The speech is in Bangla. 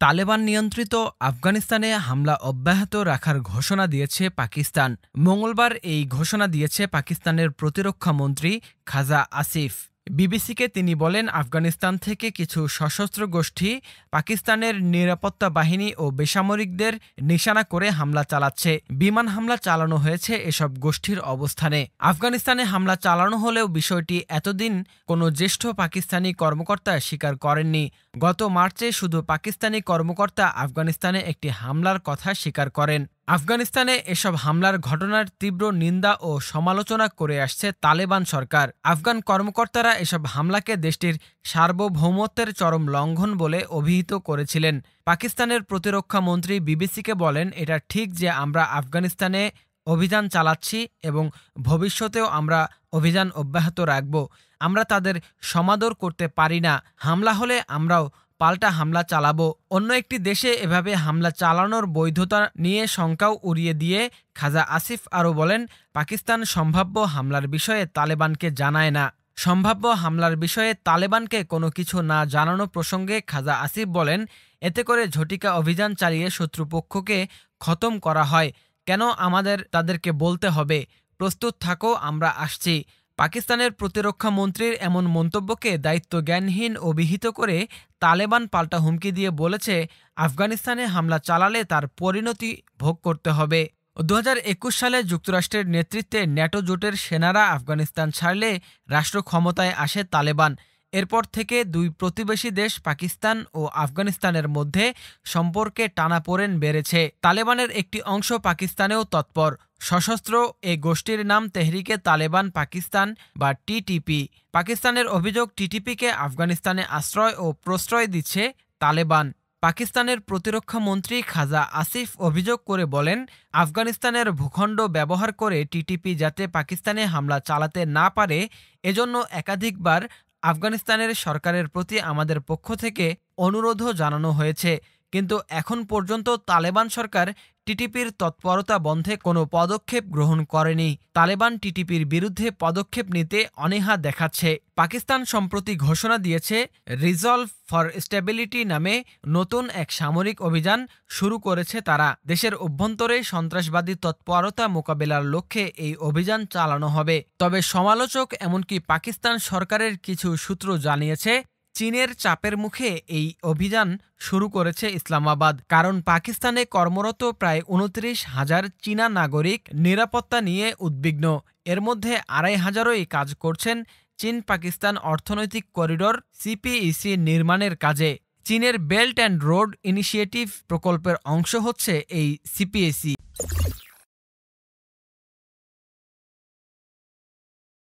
তালেবান নিয়ন্ত্রিত আফগানিস্তানে হামলা অব্যাহত রাখার ঘোষণা দিয়েছে পাকিস্তান। মঙ্গলবার এই ঘোষণা দিয়েছে পাকিস্তানের প্রতিরক্ষা মন্ত্রী খাজা আসিফ। বিবিসিকে তিনি বলেন, আফগানিস্তান থেকে কিছু সশস্ত্র গোষ্ঠী পাকিস্তানের নিরাপত্তা বাহিনী ও বেসামরিকদের নিশানা করে হামলা চালাচ্ছে। বিমান হামলা চালানো হয়েছে এসব গোষ্ঠীর অবস্থানে। আফগানিস্তানে হামলা চালানো হলেও বিষয়টি এতদিন কোনো জ্যেষ্ঠ পাকিস্তানি কর্মকর্তা স্বীকার করেননি। গত মার্চে শুধু পাকিস্তানি কর্মকর্তা আফগানিস্তানে একটি হামলার কথা স্বীকার করেন। আফগানিস্তানে এসব হামলার ঘটনার তীব্র নিন্দা ও সমালোচনা করে আসছে তালেবান সরকার। আফগান কর্মকর্তারা এসব হামলাকে দেশটির সার্বভৌমত্বের চরম লঙ্ঘন বলে অভিহিত করেছিলেন। পাকিস্তানের প্রতিরক্ষা মন্ত্রী বিবিসিকে বলেন, এটা ঠিক যে আমরা আফগানিস্তানে অভিযান চালাচ্ছি এবং ভবিষ্যতেও আমরা অভিযান অব্যাহত রাখব। আমরা তাদের সমাদর করতে পারি না। হামলা হলে আমরাও পাল্টা হামলা চালাবো। অন্য একটি দেশে এভাবে হামলা চালানোর বৈধতা নিয়ে শঙ্কাও উড়িয়ে দিয়ে খাজা আসিফ আরও বলেন, পাকিস্তান সম্ভাব্য হামলার বিষয়ে তালেবানকে জানায় না। সম্ভাব্য হামলার বিষয়ে তালেবানকে কোনো কিছু না জানানো প্রসঙ্গে খাজা আসিফ বলেন, এতে করে ঝটিকা অভিযান চালিয়ে শত্রুপক্ষকে খতম করা হয়। কেন আমাদের তাদেরকে বলতে হবে, প্রস্তুত থাকো, আমরা আসছি। পাকিস্তানের প্রতিরক্ষা মন্ত্রীর এমন মন্তব্যকে দায়িত্বজ্ঞানহীন অভিহিত করে তালেবান পাল্টা হুমকি দিয়ে বলেছে, আফগানিস্তানে হামলা চালালে তার পরিণতি ভোগ করতে হবে। 2021 সালে যুক্তরাষ্ট্রের নেতৃত্বে ন্যাটো জোটের সেনারা আফগানিস্তান ছাড়লে রাষ্ট্র ক্ষমতায় আসে তালেবান। এরপর থেকে দুই প্রতিবেশী দেশ পাকিস্তান ও আফগানিস্তানের মধ্যে সম্পর্কে টানাপোড়েন বেড়েছে। তালেবানের একটি অংশ পাকিস্তানেও তৎপর। সশস্ত্র এ গোষ্ঠীর নাম তেহরিকে তালেবান পাকিস্তান বা টিটিপি। পাকিস্তানের অভিযোগ, টিটিপিকে আফগানিস্তানে আশ্রয় ও প্রশ্রয় দিচ্ছে তালেবান। পাকিস্তানের প্রতিরক্ষা মন্ত্রী খাজা আসিফ অভিযোগ করে বলেন, আফগানিস্তানের ভূখণ্ড ব্যবহার করে টিটিপি যাতে পাকিস্তানে হামলা চালাতে না পারে, এজন্য একাধিকবার আফগানিস্তানের সরকারের প্রতি আমাদের পক্ষ থেকে অনুরোধও জানানো হয়েছে। কিন্তু এখন পর্যন্ত তালেবান সরকার টিটিপির তৎপরতা বন্ধে কোনো পদক্ষেপ গ্রহণ করেনি। তালেবান টিটিপির বিরুদ্ধে পদক্ষেপ নিতে অনীহা দেখাচ্ছে। পাকিস্তান সম্প্রতি ঘোষণা দিয়েছে, রিজলভ ফর স্টেবিলিটি নামে নতুন এক সামরিক অভিযান শুরু করেছে তারা। দেশের অভ্যন্তরে সন্ত্রাসবাদী তৎপরতা মোকাবেলার লক্ষ্যে এই অভিযান চালানো হবে। তবে সমালোচক এমনকি পাকিস্তান সরকারের কিছু সূত্র জানিয়েছে, চীনের চাপের মুখে এই অভিযান শুরু করেছে ইসলামাবাদ। কারণ পাকিস্তানে কর্মরত প্রায় 29,000 চীনা নাগরিক নিরাপত্তা নিয়ে উদ্বিগ্ন। এর মধ্যে 2,500ই কাজ করছেন চীন পাকিস্তান অর্থনৈতিক করিডোর সিপিইসি নির্মাণের কাজে। চীনের বেল্ট অ্যান্ড রোড ইনিশিয়েটিভ প্রকল্পের অংশ হচ্ছে এই সিপিইসি।